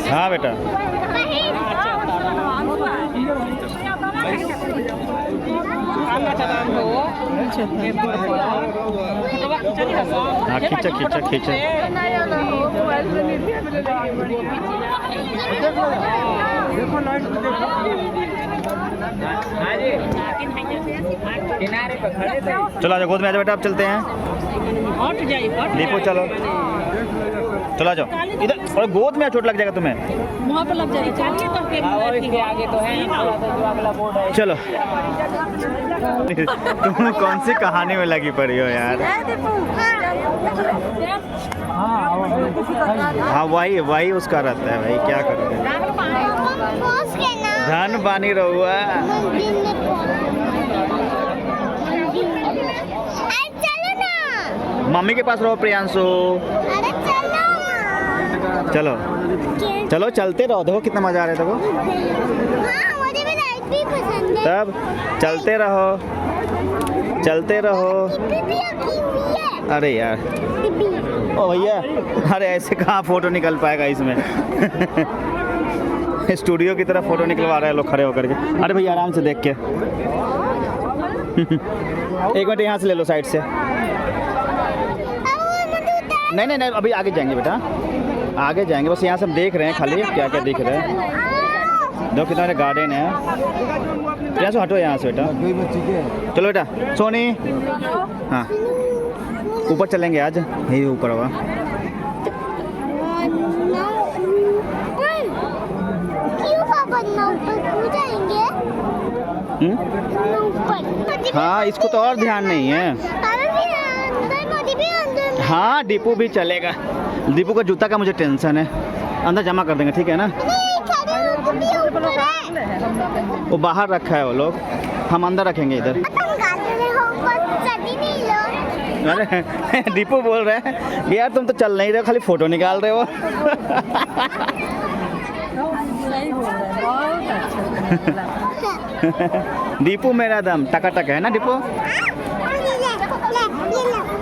हाँ बेटा हाँ खींचा खींचा खींचा चलो आजा गोद में आजा बेटा, अब चलते हैं। दीपू चलो चलो आ जाओ इधर, और गोद में चोट लग जाएगा तुम्हें, वहाँ पर लग जाएगी। आगे तो है अगला बोर्ड है। चलो तुम कौन सी कहानी में लगी पड़ी हो यार। हाँ वही वही उसका रहता है भाई, क्या करोगे। धन बानी रहुआ। मम्मी के पास रहो प्रियांशु। चलो चलो चलते रहो, देखो कितना मजा आ रहा है देखो। मुझे भी राइड भी पसंद है। तब चलते रहो चलते रहो। अरे यार ओ भैया, अरे ऐसे कहाँ फोटो निकल पाएगा इसमें। स्टूडियो की तरह फोटो निकलवा रहे हैं लोग खड़े होकर के। अरे भैया आराम से देख के। एक मिनट यहाँ से ले लो साइड से। नहीं नहीं नहीं अभी आगे जाएंगे बेटा, आगे जाएंगे, बस यहाँ से हम देख रहे हैं खाली क्या क्या दिख रहा है। देखो कितना बड़ा गार्डन है। यहाँ से हटो यहाँ से बेटा। चलो बेटा सोनी, हाँ ऊपर चलेंगे आज, यही ऊपर होगा। हाँ इसको तो और ध्यान नहीं है। हाँ दीपू भी चलेगा, दीपू का जूता का मुझे टेंशन है, अंदर जमा कर देंगे ठीक है ना। वो बाहर रखा है वो लोग, हम अंदर रखेंगे इधर। अरे दीपू बोल रहे हैं यार तुम तो चल नहीं रहे हो, खाली फोटो निकाल रहे हो। दीपू मेरा दम टकाटक है ना दीपू।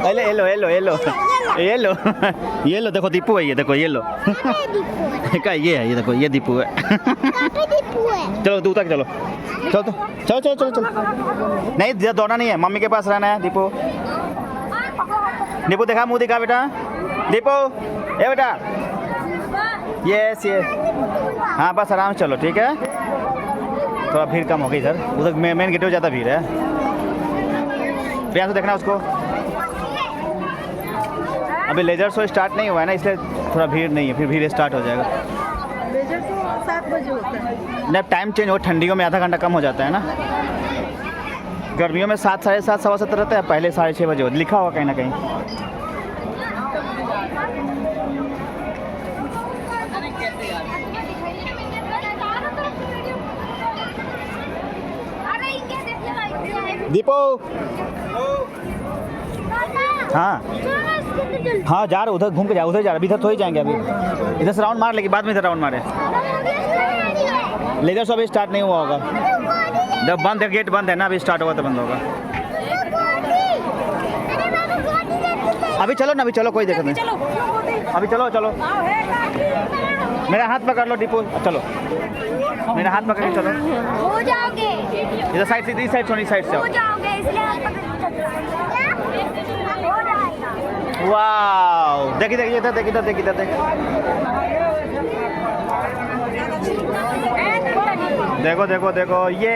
एलो एलो एलो एलो ये लो ये लो देखो दीपू है ये, देखो ये लो। क्या ये है, ये देखो ये दीपू है। चलो दूर तक चलो चलो तो चलो चलो चलो चलो। नहीं दौड़ना नहीं है, मम्मी के पास रहना है। दीपू दीपू देखा, मुंह दिखा बेटा। दीपू ए बेटा, यस ये हाँ बस आराम से चलो ठीक है। थोड़ा भीड़ कम हो गई इधर, उधर मेन गेट में ज़्यादा भीड़ है। प्रियांशु देखना उसको। अभी लेजर शो स्टार्ट नहीं हुआ है ना, इसलिए थोड़ा भीड़ नहीं है, फिर भीड़ स्टार्ट हो जाएगा। लेजर शो 7 बजे होता है। नहीं टाइम चेंज हो, ठंडियों में आधा घंटा कम हो जाता है ना। गर्मियों में 7 साढ़े 7 सवा 7 रहता है, पहले 6:30 बजे लिखा हुआ कहीं ना कहीं। दीपू हाँ हाँ जा रहे उधर घूम के जा, उधर जा रहे, अभी इधर थोड़ी जाएंगे। अभी इधर से राउंड मार लेंगे, बाद में इधर राउंड मारे। लेजर शो अभी स्टार्ट नहीं हुआ होगा, जब बंद है गेट बंद है ना, अभी स्टार्ट होगा तो बंद होगा। अभी चलो ना, अभी चलो कोई दिक्कत नहीं, अभी चलो चलो। मेरा हाथ पकड़ लो दीपू, चलो मेरा हाथ पकड़ के चलो। हो जाओगे इधर साइड से, इस साइड सोनी साइड से। हो जाओगे इसलिए आप वाह देखिए देखिए इधर देखिए इधर देखिए इधर देखिए, देखो देखो देखो ये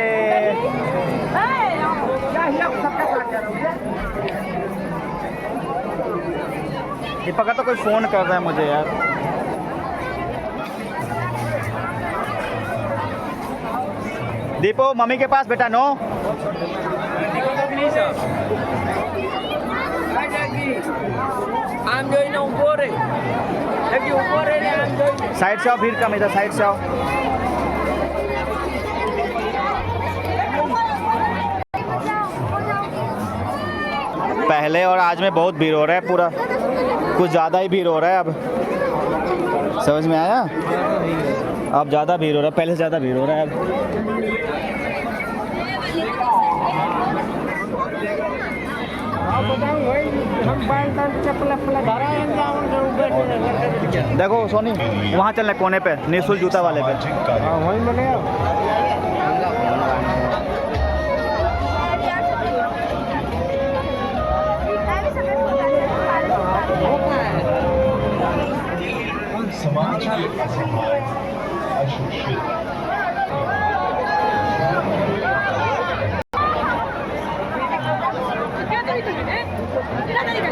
पकड़ तो कोई फोन कर रहा है मुझे यार। दीपू मम्मी के पास बेटा। नो साइड से आओ, भीड़ कम, इधर साइड से आओ। पहले और आज में बहुत भीड़ हो रहा है, पूरा कुछ ज़्यादा ही भीड़ हो रहा है अब, समझ में आया। अब ज़्यादा भीड़ हो रहा है, पहले से ज़्यादा भीड़ हो रहा है अब। देखो सोनी वहाँ चलना कोने पे निःशुल्क जूता वाले पे। समाज की असहाय अशिक्षित क्या तरीका है क्या तरीका